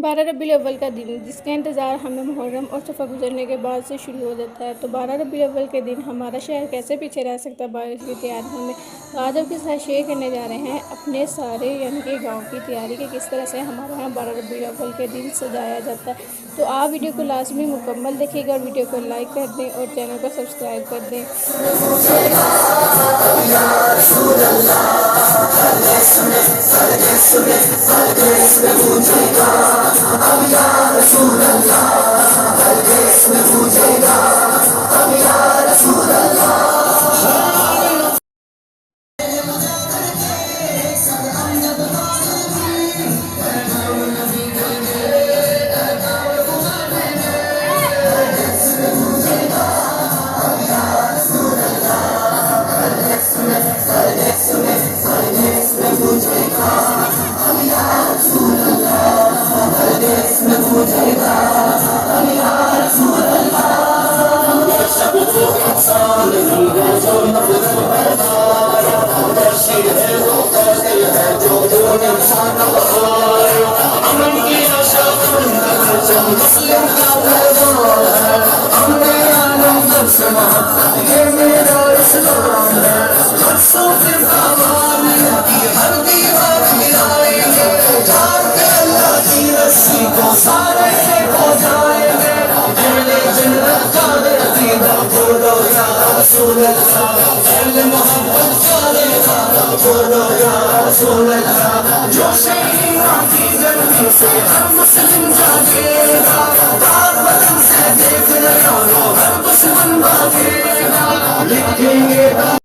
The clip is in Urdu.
12 ربیع الاول کا دن، جس کا انتظار ہمیں محرم اور صفر گزرنے کے بعد سے شروع ہو جاتا ہے۔ تو 12 ربیع الاول کے دن ہمارا شہر کیسے پیچھے رہ سکتا ہے بارش کی تیاریوں میں؟ تو آج آپ کے ساتھ شیئر کرنے جا رہے ہیں اپنے سارے یعنی کہ گاؤں کی تیاری کہ کس طرح سے ہمارے یہاں 12 ربیع الاول کے دن سجایا جاتا ہے۔ تو آپ ویڈیو کو لازمی مکمل دیکھیے گا اور ویڈیو کو لائک کر دیں اور چینل کو سبسکرائب کر دیں۔ جو شہیدوں کی گرمی سے ہر مسلم جاگے گا، پاک وطن سے دیکھ لے ہر دشمن بھاگے گا، لکھیں گے